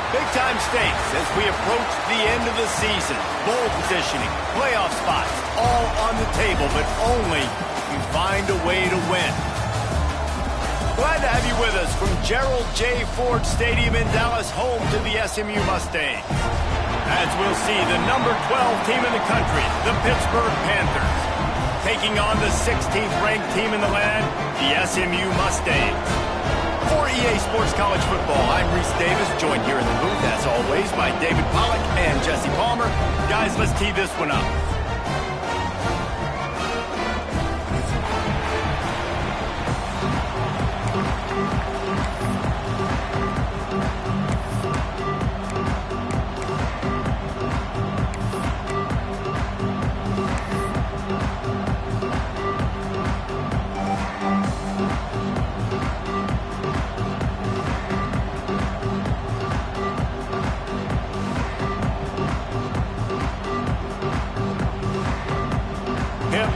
Big-time stakes as we approach the end of the season. Bowl positioning, playoff spots, all on the table, but only if you find a way to win. Glad to have you with us from Gerald J. Ford Stadium in Dallas, home to the SMU Mustangs. As we'll see, the number 12 team in the country, the Pittsburgh Panthers, taking on the 16th ranked team in the land, the SMU Mustangs. For EA Sports College Football, I'm Reese Davis, joined here in the booth, as always, by David Pollack and Jesse Palmer. Guys, let's tee this one up.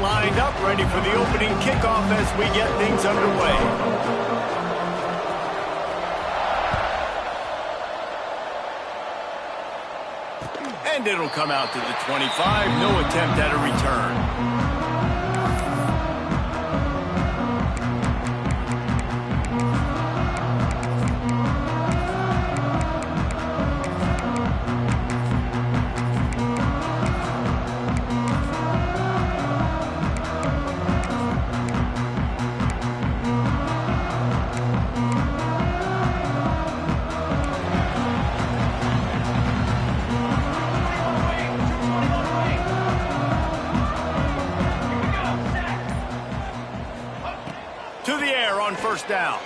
Lined up, ready for the opening kickoff as we get things underway. And it'll come out to the 25. No attempt at a return. To the air on first down.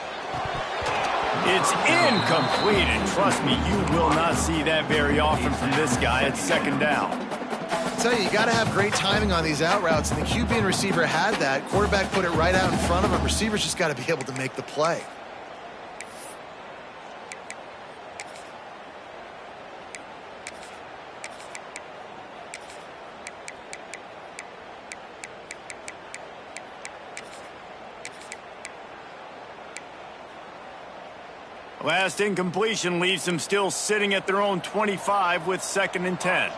It's incomplete, and trust me, you will not see that very often from this guy at second down. I tell you got to have great timing on these out routes, and the QB and receiver had that. Quarterback put it right out in front of him. Receivers just got to be able to make the play. Last incompletion leaves them still sitting at their own 25 with 2nd and 10.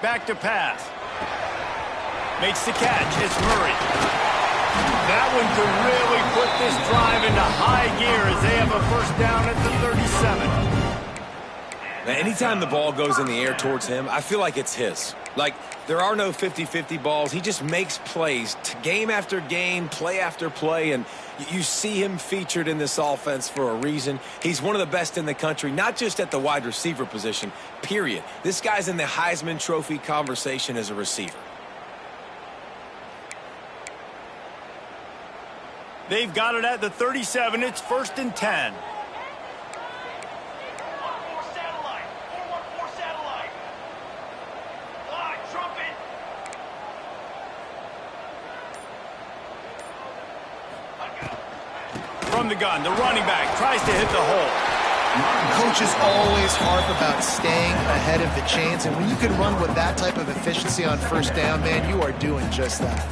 Back to pass. Makes the catch. It's Murray. That one could really put this drive into high gear as they have a first down at the 37. Now, anytime the ball goes in the air towards him, I feel like it's his. Like, there are no 50-50 balls. He just makes plays, game after game, play after play, and you see him featured in this offense for a reason. He's one of the best in the country, not just at the wide receiver position, period. This guy's in the Heisman Trophy conversation as a receiver. They've got it at the 37. It's 1st and 10. From the gun, the running back tries to hit the hole. Coaches always harp about staying ahead of the chains, and when you can run with that type of efficiency on first down, man, you are doing just that.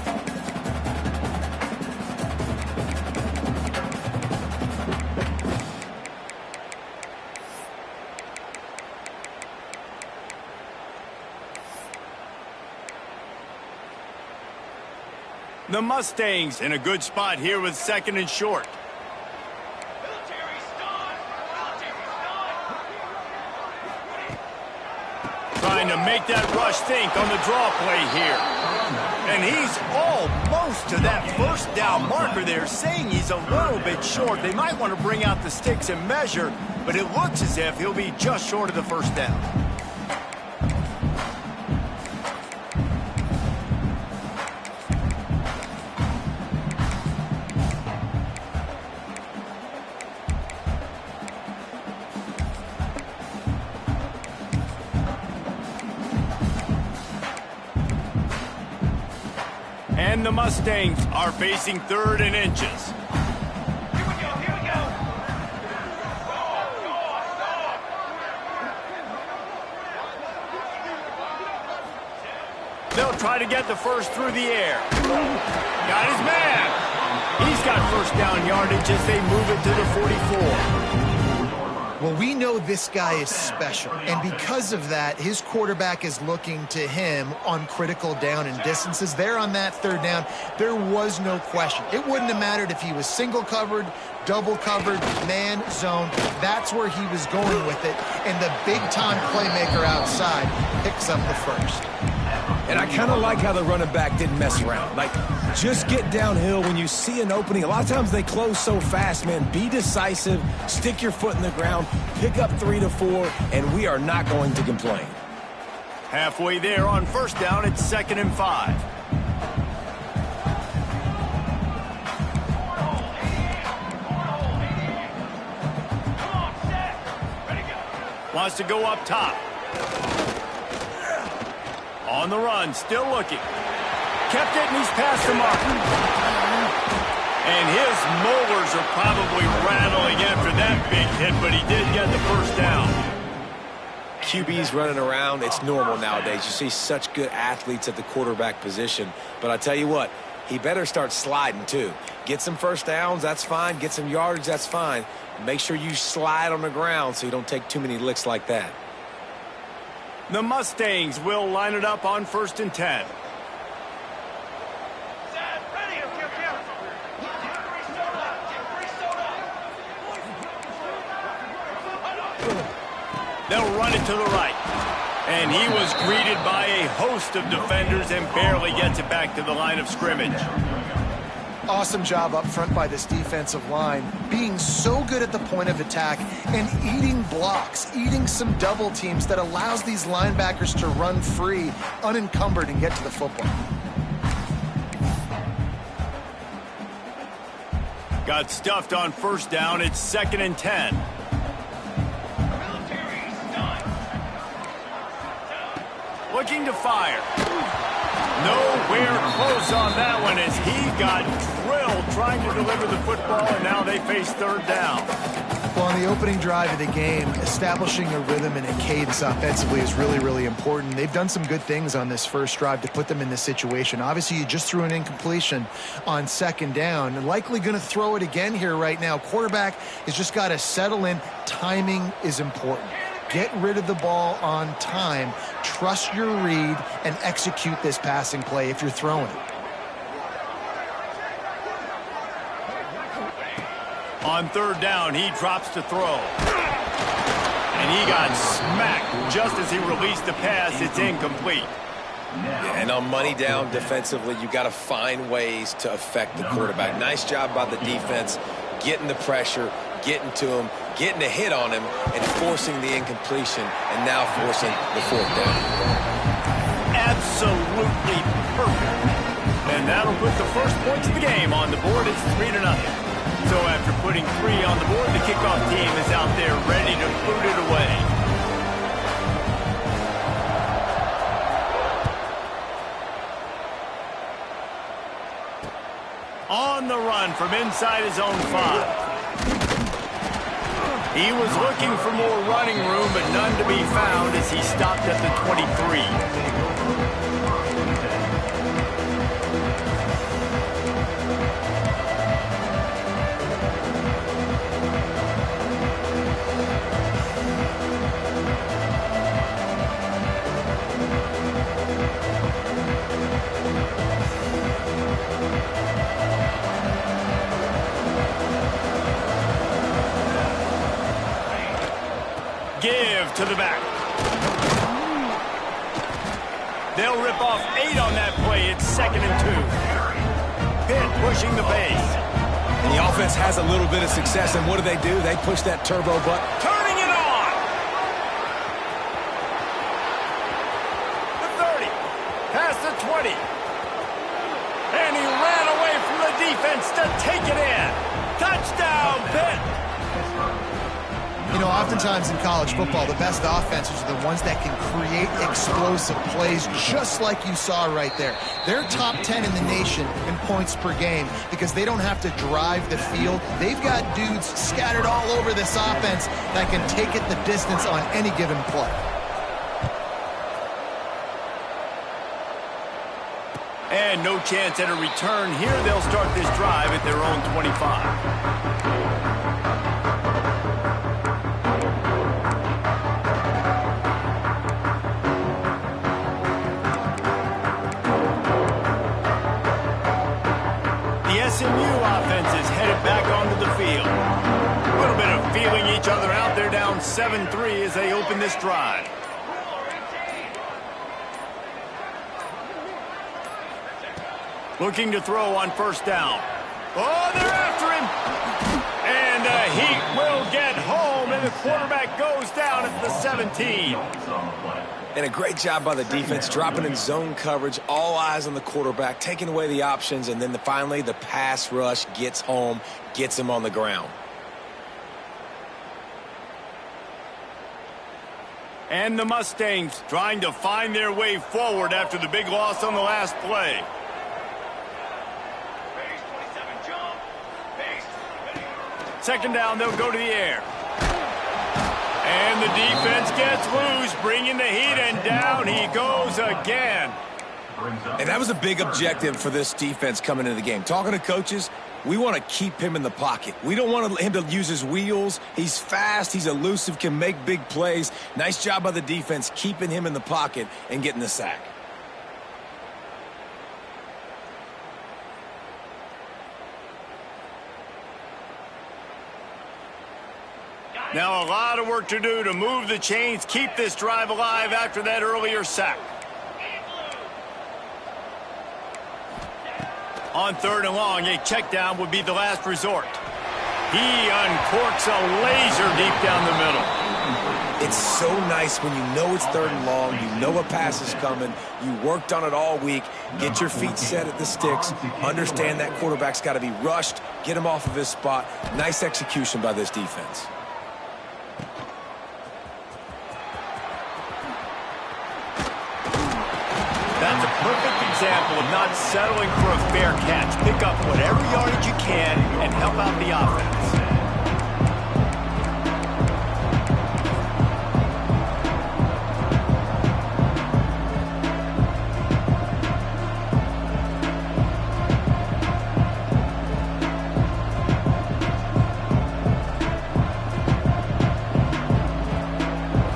The Mustangs in a good spot here with 2nd and short. Trying to make that rush think on the draw play here. And he's almost to that first down marker there, saying he's a little bit short. They might want to bring out the sticks and measure, but it looks as if he'll be just short of the first down. And the Mustangs are facing 3rd and inches. Here we go. They'll try to get the first through the air. Got his man. He's got first down yardage as they move it to the 44. Well, we know this guy is special, and because of that, his quarterback is looking to him on critical down and distances. There on that third down, there was no question. It wouldn't have mattered if he was single covered, double covered, man, zone. That's where he was going with it, and the big-time playmaker outside picks up the first. And I kind of like how the running back didn't mess around. Like, just get downhill when you see an opening. A lot of times they close so fast, man. Be decisive, stick your foot in the ground, pick up 3 to 4, and we are not going to complain. Halfway there on first down, it's 2nd and 5. Wants to go up top. On the run, still looking. Kept it, and he's past the mark. And his molars are probably rattling after that big hit, but he did get the first down. QBs running around, it's normal nowadays. You see such good athletes at the quarterback position. But I tell you what, he better start sliding too. Get some first downs, that's fine. Get some yardage, that's fine. Make sure you slide on the ground so you don't take too many licks like that. The Mustangs will line it up on 1st and 10. They'll run it to the right. And he was greeted by a host of defenders and barely gets it back to the line of scrimmage. Awesome job up front by this defensive line, being so good at the point of attack and eating blocks, eating some double teams that allows these linebackers to run free, unencumbered, and get to the football. Got stuffed on first down. It's 2nd and 10. Looking to fire. Nowhere close on that one as he got drilled trying to deliver the football, and now they face 3rd down. Well, on the opening drive of the game, establishing a rhythm and a cadence offensively is really, really important. They've done some good things on this first drive to put them in this situation. Obviously, you just threw an incompletion on 2nd down, and likely going to throw it again here right now. Quarterback has just got to settle in. Timing is important. Get rid of the ball on time. Trust your read and execute this passing play if you're throwing it. On 3rd down, he drops to throw. And he got smacked just as he released the pass. It's incomplete. And on money down defensively, you got to find ways to affect the quarterback. Nice job by the defense, getting the pressure, getting to him, getting a hit on him, and forcing the incompletion, and now forcing the 4th down. Absolutely perfect. And that'll put the first points of the game on the board. It's 3-0. So after putting 3 on the board, the kickoff team is out there ready to boot it away. On the run from inside his own 5. He was looking for more running room, but none to be found as he stopped at the 23. Give to the back. They'll rip off 8 on that play. It's 2nd and 2. Pitt pushing the pace. And the offense has a little bit of success, and what do? They push that turbo button. Turning it on. The 30. Past the 20. And he ran away from the defense to take it in. Touchdown, Pitt. You know, oftentimes in college football, the best offenses are the ones that can create explosive plays just like you saw right there. They're top 10 in the nation in points per game because they don't have to drive the field. They've got dudes scattered all over this offense that can take it the distance on any given play. And no chance at a return here. They'll start this drive at their own 25. SMU offense is headed back onto the field. A little bit of feeling each other out. They're down 7-3 as they open this drive. Looking to throw on first down. Oh, they're after him. And he will get home, and the quarterback goes down at the 17. And a great job by the defense, dropping in zone coverage, all eyes on the quarterback, taking away the options, and then finally the pass rush gets home, gets him on the ground. And the Mustangs trying to find their way forward after the big loss on the last play. Second down, they'll go to the air. And the defense gets loose, bringing the heat, and down he goes again. And that was a big objective for this defense coming into the game. Talking to coaches, we want to keep him in the pocket. We don't want him to use his wheels. He's fast, he's elusive, can make big plays. Nice job by the defense keeping him in the pocket and getting the sack. Now a lot of work to do to move the chains, keep this drive alive after that earlier sack. On third and long, a check down would be the last resort. He uncorks a laser deep down the middle. It's so nice when you know it's third and long, you know a pass is coming, you worked on it all week, get your feet set at the sticks, understand that quarterback's got to be rushed, get him off of his spot. Nice execution by this defense. That's a perfect example of not settling for a fair catch. Pick up whatever yardage you can and help out the offense.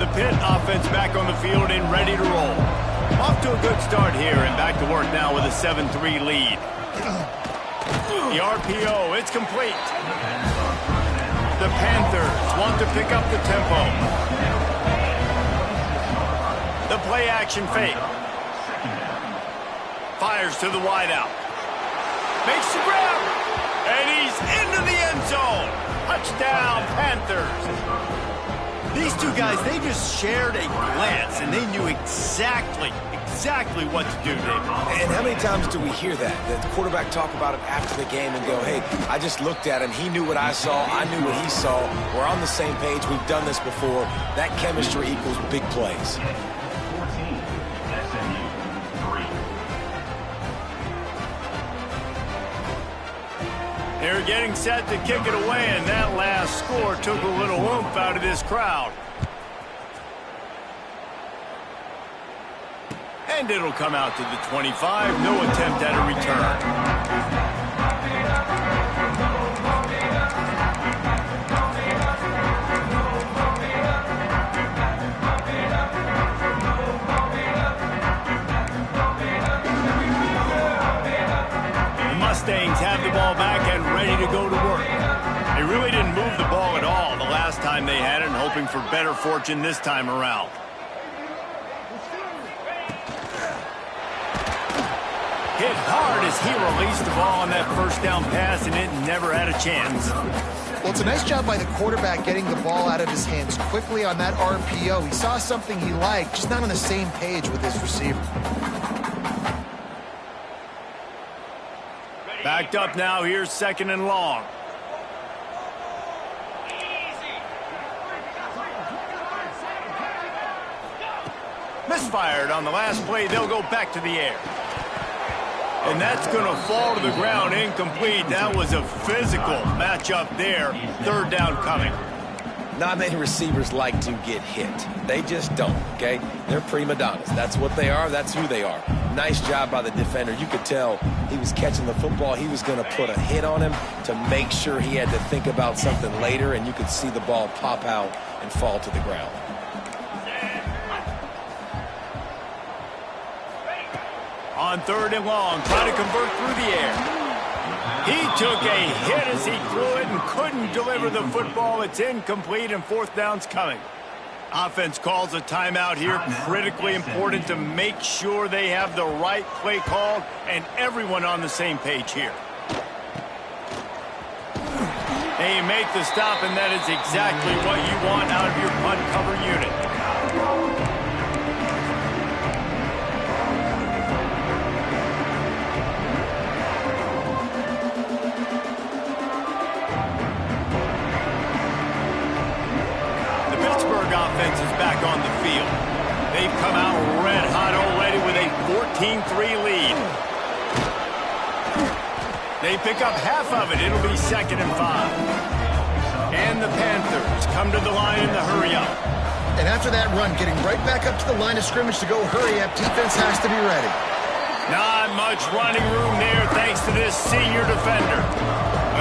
The Pitt offense back on the field and ready to roll. Off to a good start here and back to work now with a 7-3 lead. The RPO, it's complete. The Panthers want to pick up the tempo. The play action fake. Fires to the wideout. Makes the grab. And he's into the end zone. Touchdown, Panthers. These two guys, they just shared a glance, and they knew exactly what to do, David. And how many times do we hear that? The quarterback talk about it after the game and go, hey, I just looked at him. He knew what I saw. I knew what he saw. We're on the same page. We've done this before. That chemistry equals big plays. They're getting set to kick it away, and that last score took a little oomph out of this crowd. And it'll come out to the 25. No attempt at a return. Mustangs have the ball back and ready to go to work. They really didn't move the ball at all the last time they had it, and hoping for better fortune this time around. Hit hard as he released the ball on that first down pass, and it never had a chance. Well, it's a nice job by the quarterback getting the ball out of his hands quickly on that RPO. He saw something he liked, just not on the same page with his receiver. Backed up now, here's second and long. Misfired on the last play, they'll go back to the air. And that's going to fall to the ground, incomplete. That was a physical matchup there. Third down coming. Not many receivers like to get hit. They just don't, okay? They're prima donnas. That's what they are. That's who they are. Nice job by the defender. You could tell he was catching the football. He was going to put a hit on him to make sure he had to think about something later, and you could see the ball pop out and fall to the ground. On 3rd and long, trying to convert through the air. He took a hit as he threw it and couldn't deliver the football. It's incomplete, and 4th down's coming. Offense calls a timeout here. Critically important to make sure they have the right play called and everyone on the same page here. They make the stop, and that is exactly what you want out of your punt cover unit. Offense is back on the field. They've come out red hot already with a 14-3 lead. They pick up half of it. It'll be 2nd and 5. And the Panthers come to the line in the hurry-up. And after that run, getting right back up to the line of scrimmage to go hurry-up, defense has to be ready. Not much running room there thanks to this senior defender.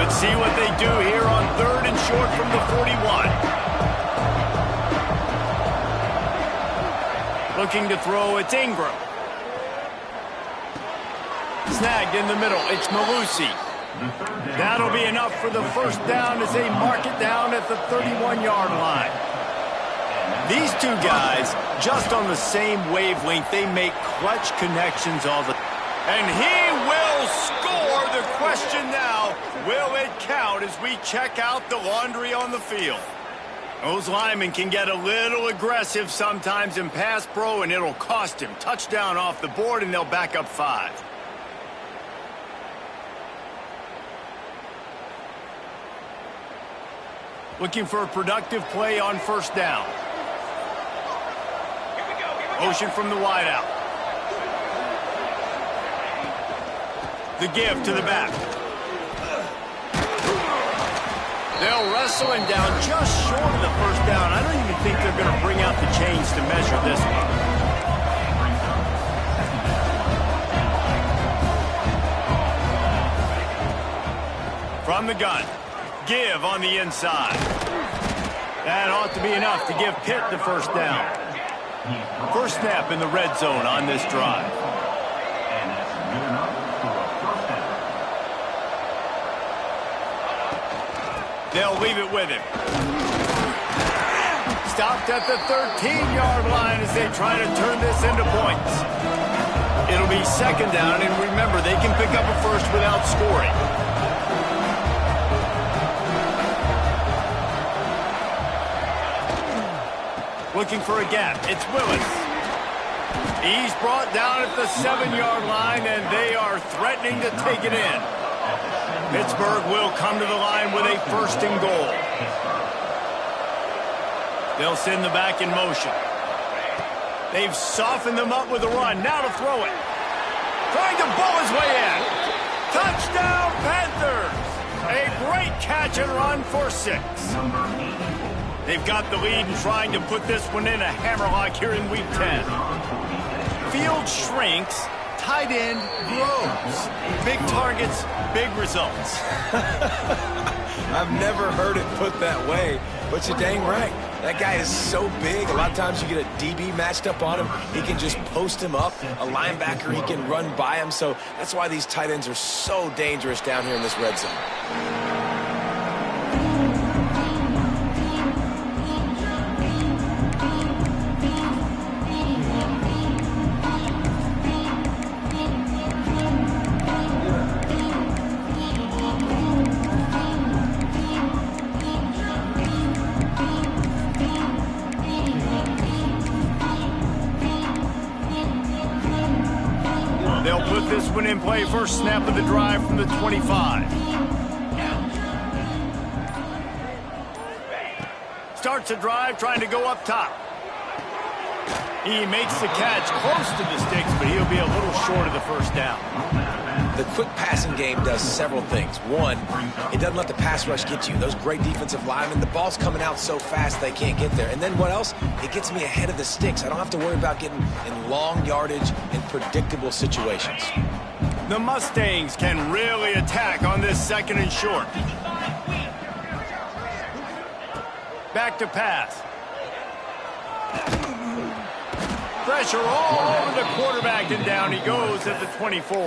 Let's see what they do here on 3rd and short from the 41. Looking to throw, it's Ingram. Snagged in the middle, it's Malusi. That'll be enough for the 1st down as they mark it down at the 31-yard line. These two guys, just on the same wavelength, they make clutch connections all the time. And he will score. The question now, will it count as we check out the laundry on the field? Those linemen can get a little aggressive sometimes in pass pro, and it'll cost him. Touchdown off the board, and they'll back up 5. Looking for a productive play on 1st down. Motion from the wideout. The give to the back. They'll wrestle him down just short of the 1st down. I don't even think they're going to bring out the chains to measure this one. From the gun. Give on the inside. That ought to be enough to give Pitt the 1st down. 1st snap in the red zone on this drive. They'll leave it with him. Stopped at the 13-yard line as they try to turn this into points. It'll be 2nd down, and remember, they can pick up a 1st without scoring. Looking for a gap. It's Willis. He's brought down at the 7-yard line, and they are threatening to take it in. Pittsburgh will come to the line with a 1st and goal. They'll send the back in motion. They've softened them up with a run. Now to throw it. Trying to bowl his way in. Touchdown, Panthers! A great catch and run for 6. They've got the lead and trying to put this one in a hammerlock here in Week 10. Field shrinks. Tight end grows. Big targets, big results. I've never heard it put that way, but you're dang right. That guy is so big. A lot of times you get a DB matched up on him. He can just post him up. A linebacker, he can run by him. So that's why these tight ends are so dangerous down here in this red zone. They'll put this one in play. 1st snap of the drive from the 25. Starts a drive trying to go up top. He makes the catch close to the sticks, but he'll be a little short of the 1st down. The quick passing game does several things. One, it doesn't let the pass rush get you. Those great defensive linemen, the ball's coming out so fast they can't get there. And then what else? It gets me ahead of the sticks. I don't have to worry about getting in long yardage and predictable situations. The Mustangs can really attack on this second and short. Back to pass. Pressure all over the quarterback, and down he goes at the 24.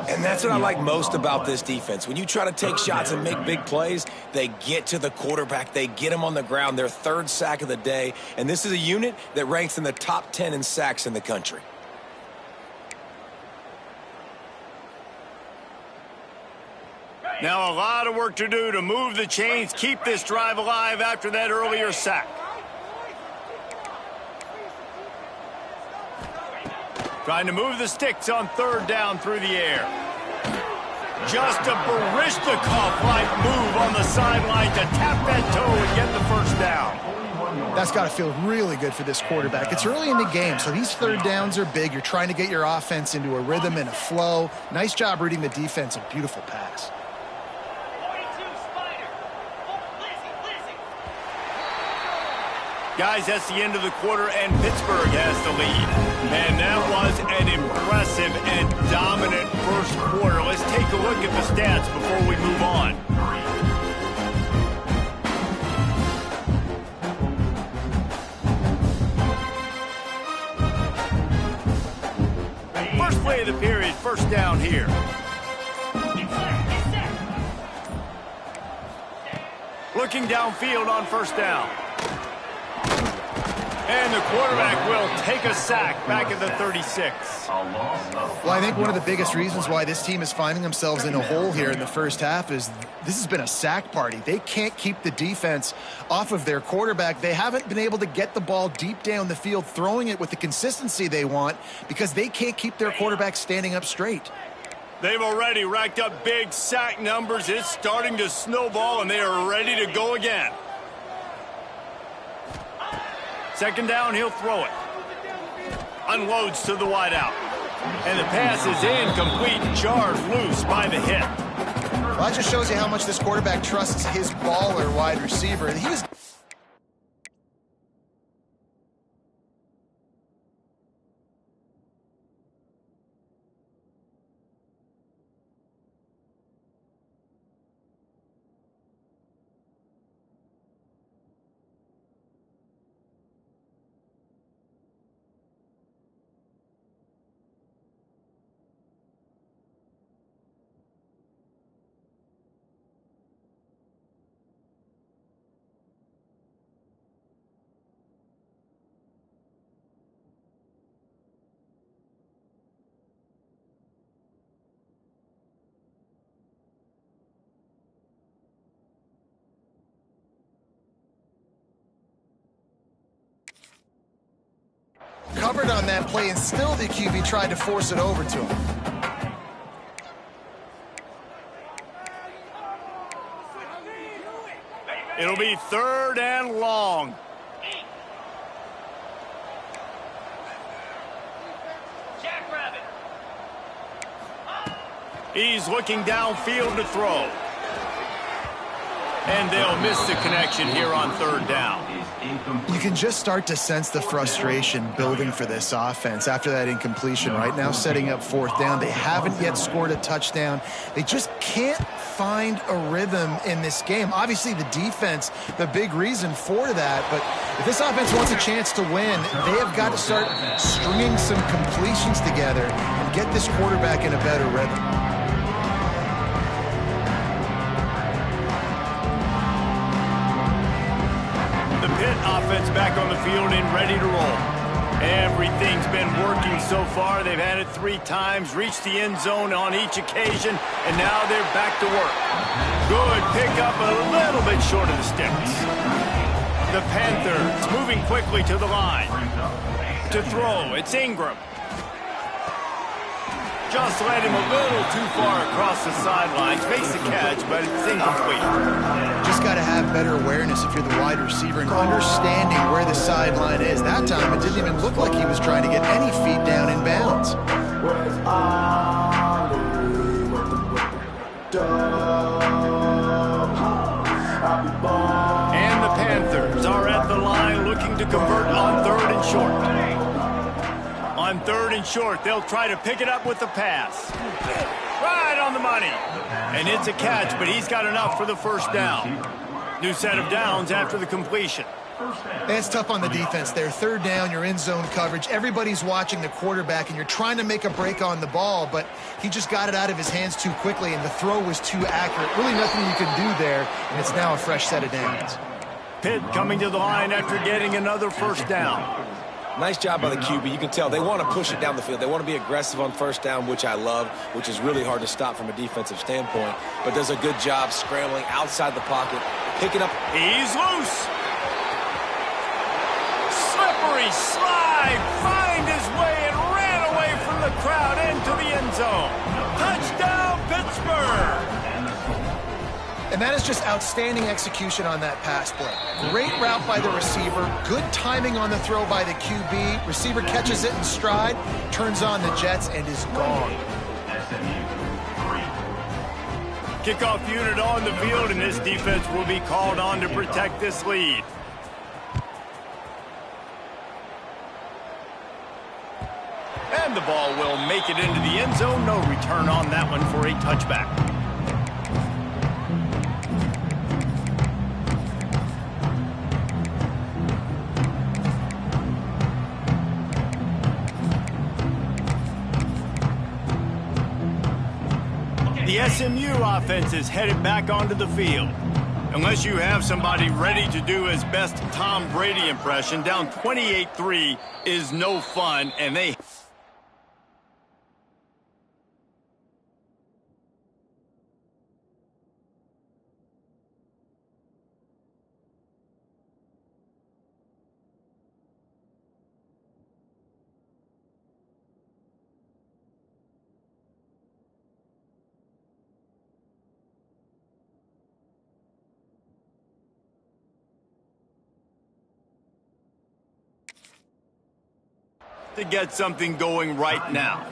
And that's what I like most about this defense. When you try to take shots and make big plays, they get to the quarterback. They get him on the ground. Their third sack of the day. And this is a unit that ranks in the top 10 in sacks in the country. Now a lot of work to do to move the chains, keep this drive alive after that earlier sack. Trying to move the sticks on third down through the air. Just a Barishnikov-like move on the sideline to tap that toe and get the first down. That's got to feel really good for this quarterback. It's early in the game, so these third downs are big. You're trying to get your offense into a rhythm and a flow. Nice job reading the defense. A beautiful pass. Guys, that's the end of the quarter, and Pittsburgh has the lead. And that was an impressive and dominant first quarter. Let's take a look at the stats before we move on. First play of the period, first down here. Looking downfield on first down. And the quarterback will take a sack back at the 36. Well, I think one of the biggest reasons why this team is finding themselves in a hole here in the first half is this has been a sack party. They can't keep the defense off of their quarterback. They haven't been able to get the ball deep down the field, throwing it with the consistency they want because they can't keep their quarterback standing up straight. They've already racked up big sack numbers. It's starting to snowball, and they are ready to go again. Second down, he'll throw it. Unloads to the wideout. And the pass is incomplete. Charged loose by the hit. Well, that just shows you how much this quarterback trusts his baller wide receiver. He was... covered on that play, and still the QB tried to force it over to him. It'll be third and long. He's looking downfield to throw. And they'll miss the connection here on third down. You can just start to sense the frustration building for this offense after that incompletion. Right now, setting up fourth down. They haven't yet scored a touchdown. They just can't find a rhythm in this game. Obviously, the defense, the big reason for that. But if this offense wants a chance to win, they have got to start stringing some completions together and get this quarterback in a better rhythm. Offense back on the field and ready to roll. Everything's been working so far. They've had it 3 times, reached the end zone on each occasion, and now they're back to work. Good pickup, a little bit short of the sticks. The Panthers moving quickly to the line. To throw, it's Ingram. Just led him a little too far across the sidelines. Makes the catch, but it's incomplete. Just got to have better awareness if you're the wide receiver and understanding where the sideline is. That time, it didn't even look like he was trying to get any feet down in bounds. convert on 3rd and short. On 3rd and short, they'll try to pick it up with the pass. Right on the money. And it's a catch, but he's got enough for the first down. New set of downs after the completion. It's tough on the defense there. 3rd down, you're in zone coverage. Everybody's watching the quarterback, and you're trying to make a break on the ball, but he just got it out of his hands too quickly, and the throw was too accurate. Really nothing you can do there, and it's now a fresh set of downs. Pitt coming to the line after getting another first down. Nice job by the QB. You can tell they want to push it down the field. They want to be aggressive on 1st down, which I love, which is really hard to stop from a defensive standpoint, but does a good job scrambling outside the pocket, picking up. He's loose. Slippery slide, find his way and ran away from the crowd into the end zone. Touchdown, Pittsburgh! And that is just outstanding execution on that pass play. Great route by the receiver, good timing on the throw by the QB. Receiver catches it in stride, turns on the jets, and is gone. Kickoff unit on the field, and this defense will be called on to protect this lead. And the ball will make it into the end zone. No return on that one for a touchback. The SMU offense is headed back onto the field. Unless you have somebody ready to do his best Tom Brady impression, down 28-3 is no fun, and they... to get something going right now.